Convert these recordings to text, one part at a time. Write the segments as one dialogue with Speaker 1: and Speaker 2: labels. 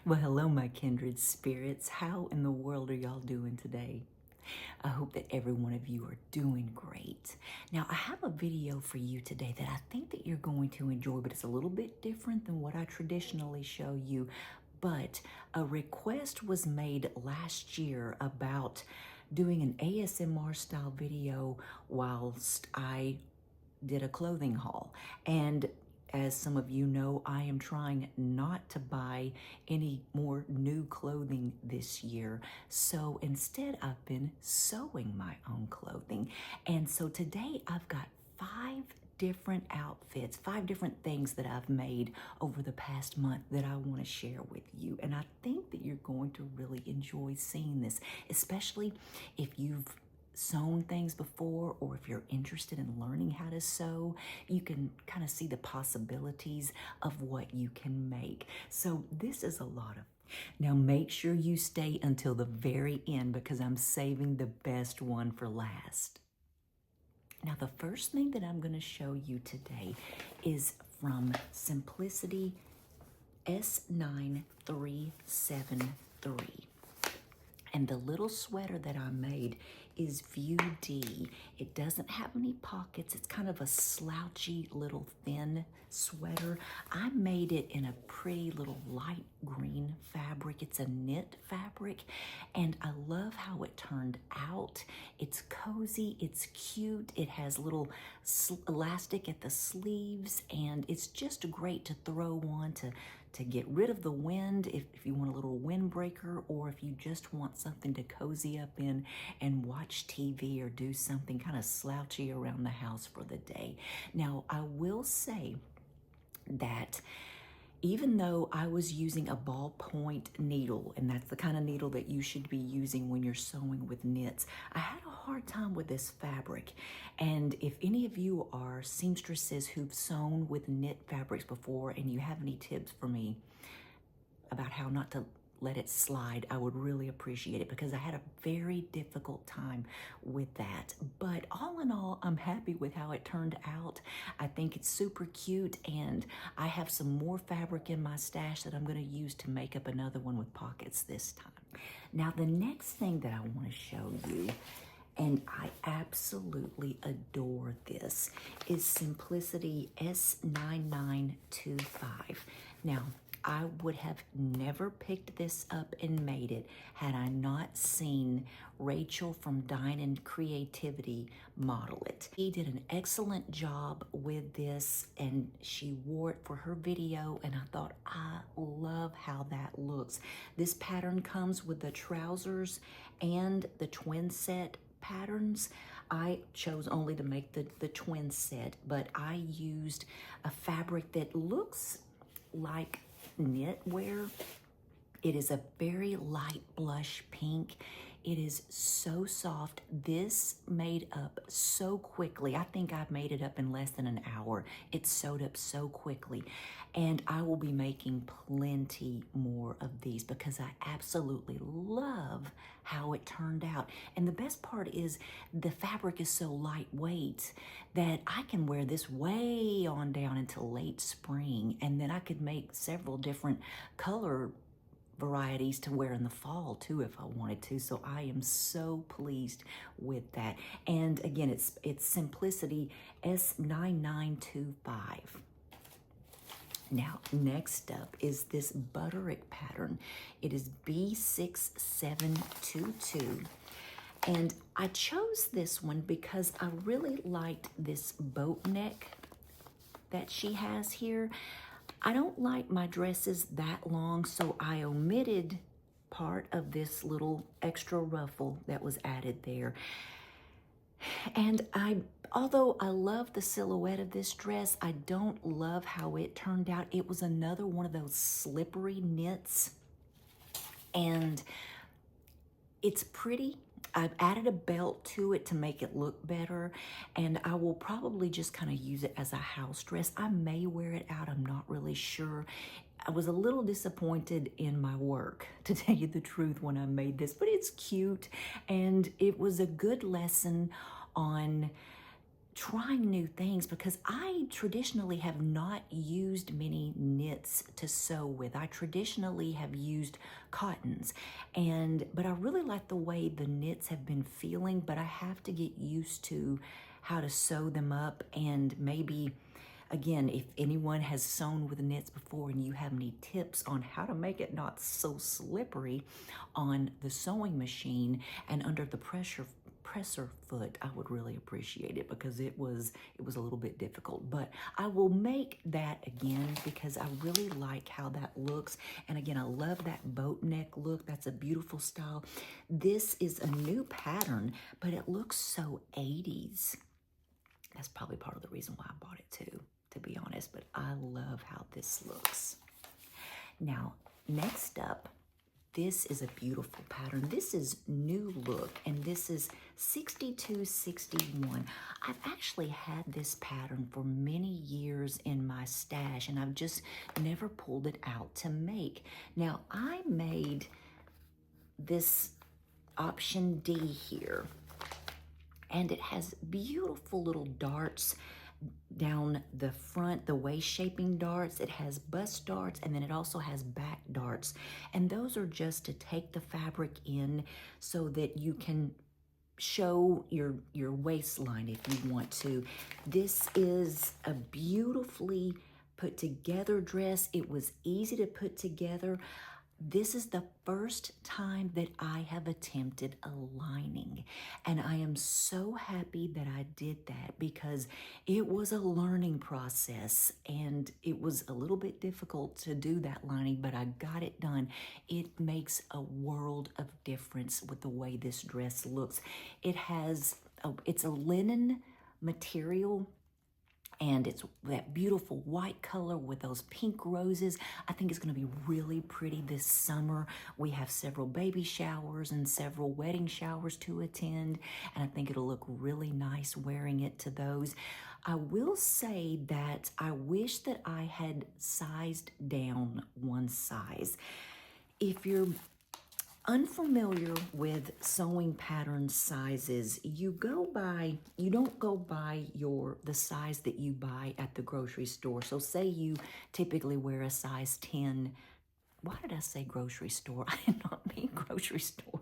Speaker 1: Well, hello, my kindred spirits. How in the world are y'all doing today? I hope that every one of you are doing great. Now, I have a video for you today that I think that you're going to enjoy, but it's a little bit different than what I traditionally show you. But a request was made last year about doing an ASMR style video whilst I did a clothing haul. And as some of you know, I am trying not to buy any more new clothing this year. So instead, I've been sewing my own clothing. And so today I've got 5 different outfits, 5 different things that I've made over the past month that I want to share with you. And I think that you're going to really enjoy seeing this, especially if you've sewn things before, or if you're interested in learning how to sew, you can kind of see the possibilities of what you can make. So this is a lot of. Now make sure you stay until the very end because I'm saving the best one for last. Now the first thing that I'm going to show you today is from Simplicity S9373. And the little sweater that I made is View D. It doesn't have any pockets. It's kind of a slouchy little thin sweater. I made it in a pretty little light green fabric. It's a knit fabric, and I love how it turned out. It's cozy, it's cute. It has little elastic at the sleeves, and it's just great to throw on to get rid of the wind if you want a little windbreaker, or if you just want something to cozy up in and watch TV or do something kind of slouchy around the house for the day. Now, I will say that even though I was using a ballpoint needle, and that's the kind of needle that you should be using when you're sewing with knits, I had a hard time with this fabric. And if any of you are seamstresses who've sewn with knit fabrics before and you have any tips for me about how not to let it slide, I would really appreciate it, because I had a very difficult time with that. But all in all, I'm happy with how it turned out. I think it's super cute, and I have some more fabric in my stash that I'm going to use to make up another one with pockets this time. Now, the next thing that I want to show you, and I absolutely adore this, is Simplicity S9925. Now, I would have never picked this up and made it had I not seen Rachel from Dine and Creativity model it. She did an excellent job with this, and she wore it for her video, and I thought, I love how that looks. This pattern comes with the trousers and the twin set patterns. I chose only to make the twin set, but I used a fabric that looks like knitwear. It is a very light blush pink. It is so soft. This made up so quickly. I think I've made it up in less than an hour. It sewed up so quickly. And I will be making plenty more of these because I absolutely love how it turned out. And the best part is the fabric is so lightweight that I can wear this way on down until late spring. And then I could make several different color varieties to wear in the fall too if I wanted to. So I am so pleased with that. And again, it's Simplicity S9925. Now, next up is this Butterick pattern. It is B6722. And I chose this one because I really liked this boat neck that she has here. I don't like my dresses that long, so I omitted part of this little extra ruffle that was added there. And although I love the silhouette of this dress, I don't love how it turned out. It was another one of those slippery knits, and it's pretty. I've added a belt to it to make it look better, and I will probably just kind of use it as a house dress. I may wear it out, I'm not really sure. I was a little disappointed in my work, to tell you the truth, when I made this, but it's cute, and it was a good lesson on trying new things because I traditionally have not used many knits to sew with. I traditionally have used cottons, but I really like the way the knits have been feeling, but I have to get used to how to sew them up. And maybe, again, if anyone has sewn with knits before and you have any tips on how to make it not so slippery on the sewing machine and under the presser foot, I would really appreciate it, because it was a little bit difficult. But I will make that again because I really like how that looks. And again, I love that boat neck look. That's a beautiful style. This is a new pattern, but it looks so 80s. That's probably part of the reason why I bought it too, to be honest. But I love how this looks. Now, next up, this is a beautiful pattern. This is New Look, and this is 6261. I've actually had this pattern for many years in my stash, and I've just never pulled it out to make. Now, I made this option D here, and it has beautiful little darts down the front, the waist shaping darts. It has bust darts, and then it also has back darts. And those are just to take the fabric in so that you can show your waistline if you want to. This is a beautifully put together dress. It was easy to put together. This is the first time that I have attempted a lining, and I am so happy that I did that because it was a learning process and it was a little bit difficult to do that lining, but I got it done. It makes a world of difference with the way this dress looks. It's a linen material, and it's that beautiful white color with those pink roses. I think it's going to be really pretty this summer. We have several baby showers and several wedding showers to attend, and I think it'll look really nice wearing it to those. I will say that I wish that I had sized down one size. If you're unfamiliar with sewing pattern sizes, you don't go by the size that you buy at the grocery store. So say you typically wear a size 10. Why did I say grocery store? I did not mean grocery store.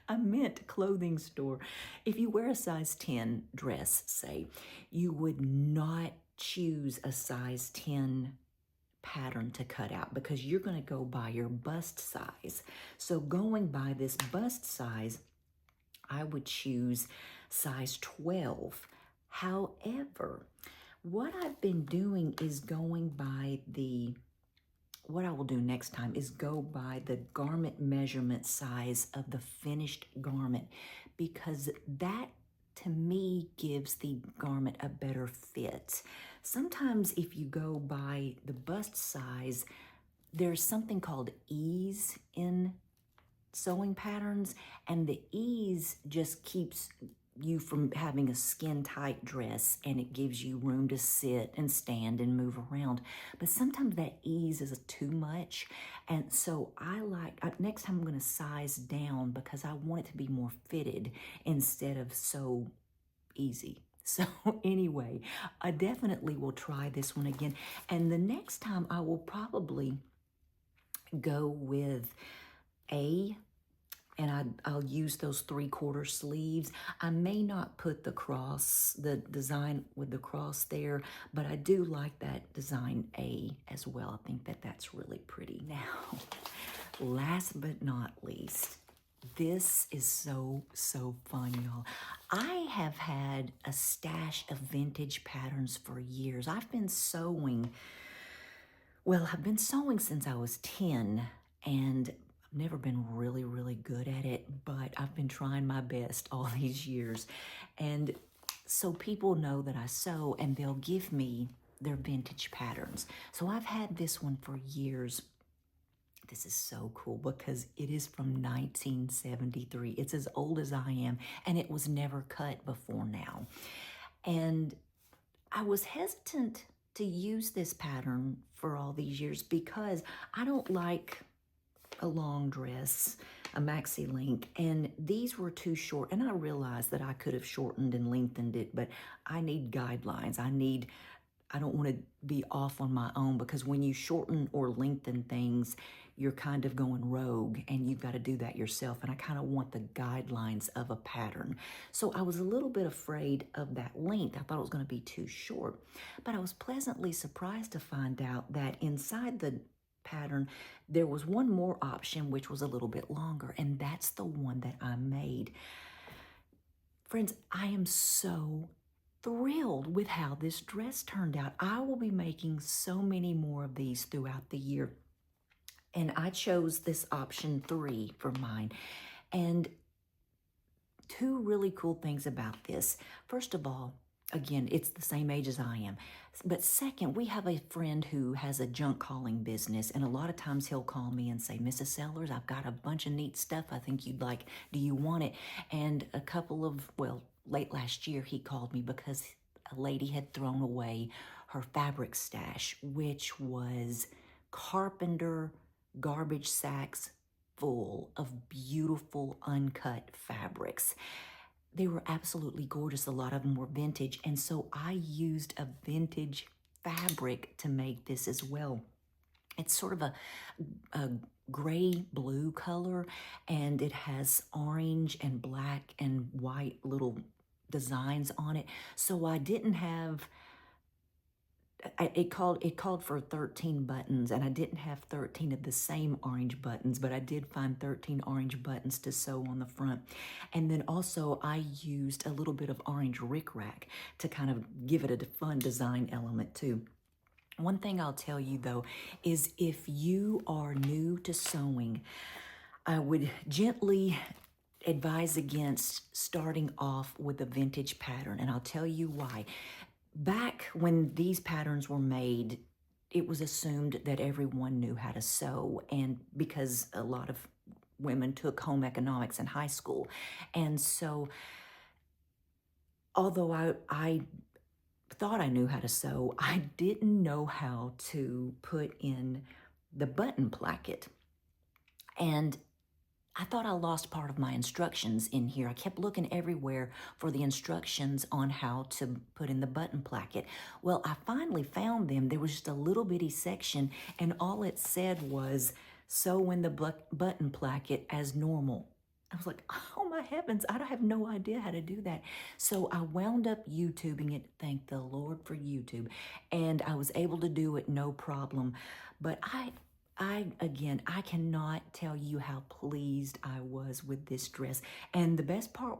Speaker 1: I meant clothing store. If you wear a size 10 dress, say, you would not choose a size 10 pattern to cut out because you're going to go by your bust size. So going by this bust size, I would choose size 12. However, what I've been doing is what I will do next time is go by the garment measurement size of the finished garment, because that to me gives the garment a better fit. Sometimes if you go by the bust size, there's something called ease in sewing patterns, and the ease just keeps you from having a skin tight dress, and it gives you room to sit and stand and move around. But sometimes that ease is too much, and so next time I'm going to size down because I want it to be more fitted instead of so easy. So anyway, I definitely will try this one again. And the next time I will probably go with and I'll use those 3/4 sleeves. I may not put the design with the cross there, but I do like that design A as well. I think that that's really pretty. Now, last but not least, this is so fun, y'all. I have had a stash of vintage patterns for years. I've been sewing since I was 10, and I've never been really, really good at it, but I've been trying my best all these years. And so people know that I sew, and they'll give me their vintage patterns. So I've had this one for years. This is so cool because it is from 1973. It's as old as I am, and it was never cut before now. And I was hesitant to use this pattern for all these years because I don't like a long dress, a maxi length, and these were too short. And I realized that I could have shortened and lengthened it, but I need guidelines. I don't want to be off on my own, because when you shorten or lengthen things, you're kind of going rogue, and you've got to do that yourself. And I kind of want the guidelines of a pattern. So I was a little bit afraid of that length. I thought it was going to be too short, but I was pleasantly surprised to find out that inside the pattern, there was one more option, which was a little bit longer, and that's the one that I made. Friends, I am so thrilled with how this dress turned out. I will be making so many more of these throughout the year. And I chose this option 3 for mine. And 2 really cool things about this. First of all, again, it's the same age as I am. But second, we have a friend who has a junk calling business, and a lot of times he'll call me and say, Mrs. Sellers, I've got a bunch of neat stuff I think you'd like. Do you want it? And late last year, he called me because a lady had thrown away her fabric stash, which was carpenter garbage sacks full of beautiful uncut fabrics. They were absolutely gorgeous. A lot of them were vintage. And so I used a vintage fabric to make this as well. It's sort of a gray blue color, and it has orange and black and white little designs on it. So I didn't have, it called for 13 buttons, and I didn't have 13 of the same orange buttons, but I did find 13 orange buttons to sew on the front. And then also I used a little bit of orange rickrack to kind of give it a fun design element too. One thing I'll tell you though is, if you are new to sewing, I would gently advise against starting off with a vintage pattern, and I'll tell you why. Back when these patterns were made, it was assumed that everyone knew how to sew, and because a lot of women took home economics in high school. And so although I thought I knew how to sew, I didn't know how to put in the button placket. And I thought I lost part of my instructions in here. I kept looking everywhere for the instructions on how to put in the button placket. Well, I finally found them. There was just a little bitty section, and all it said was, sew in the button placket as normal. I was like, oh my heavens, I have no idea how to do that. So I wound up YouTubing it. Thank the Lord for YouTube. And I was able to do it no problem. But again, I cannot tell you how pleased I was with this dress. And the best part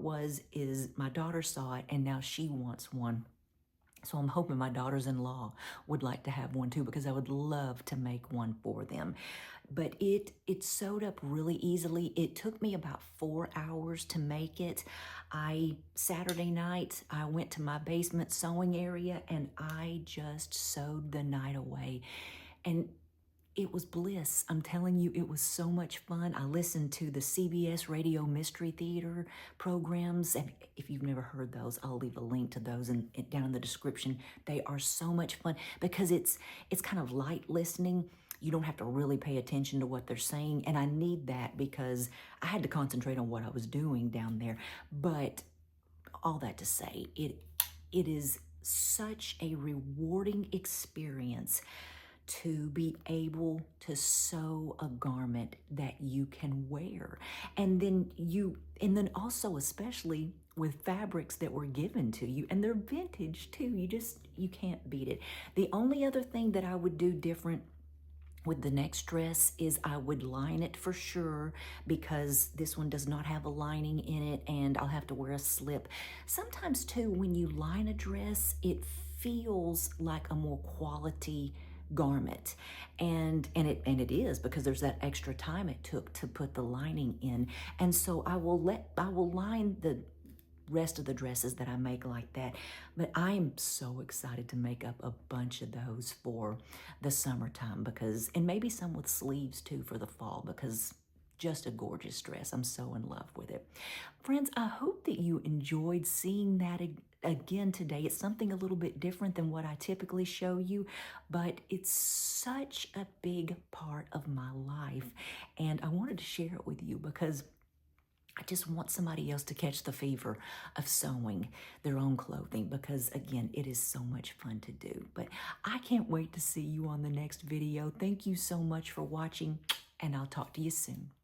Speaker 1: is my daughter saw it, and now she wants one. So I'm hoping my daughters-in-law would like to have one too, because I would love to make one for them. But it sewed up really easily. It took me about 4 hours to make it. Saturday night, I went to my basement sewing area, and I just sewed the night away. And it was bliss. I'm telling you, it was so much fun. I listened to the CBS Radio Mystery Theater programs, and if you've never heard those, I'll leave a link to those down in the description. They are so much fun because it's kind of light listening. You don't have to really pay attention to what they're saying, and I need that because I had to concentrate on what I was doing down there. But all that to say, it is such a rewarding experience to be able to sew a garment that you can wear. And then also, especially with fabrics that were given to you, and they're vintage too. You can't beat it. The only other thing that I would do different with the next dress is I would line it for sure, because this one does not have a lining in it, and I'll have to wear a slip. Sometimes too, when you line a dress, it feels like a more quality garment, and it is, because there's that extra time it took to put the lining in. And so I will line the rest of the dresses that I make like that. But I am so excited to make up a bunch of those for the summertime, and maybe some with sleeves too for the fall, because just a gorgeous dress. I'm so in love with it. Friends, I hope that you enjoyed seeing again today. It's something a little bit different than what I typically show you, but it's such a big part of my life. And I wanted to share it with you because I just want somebody else to catch the fever of sewing their own clothing because, again, it is so much fun to do. But I can't wait to see you on the next video. Thank you so much for watching, and I'll talk to you soon.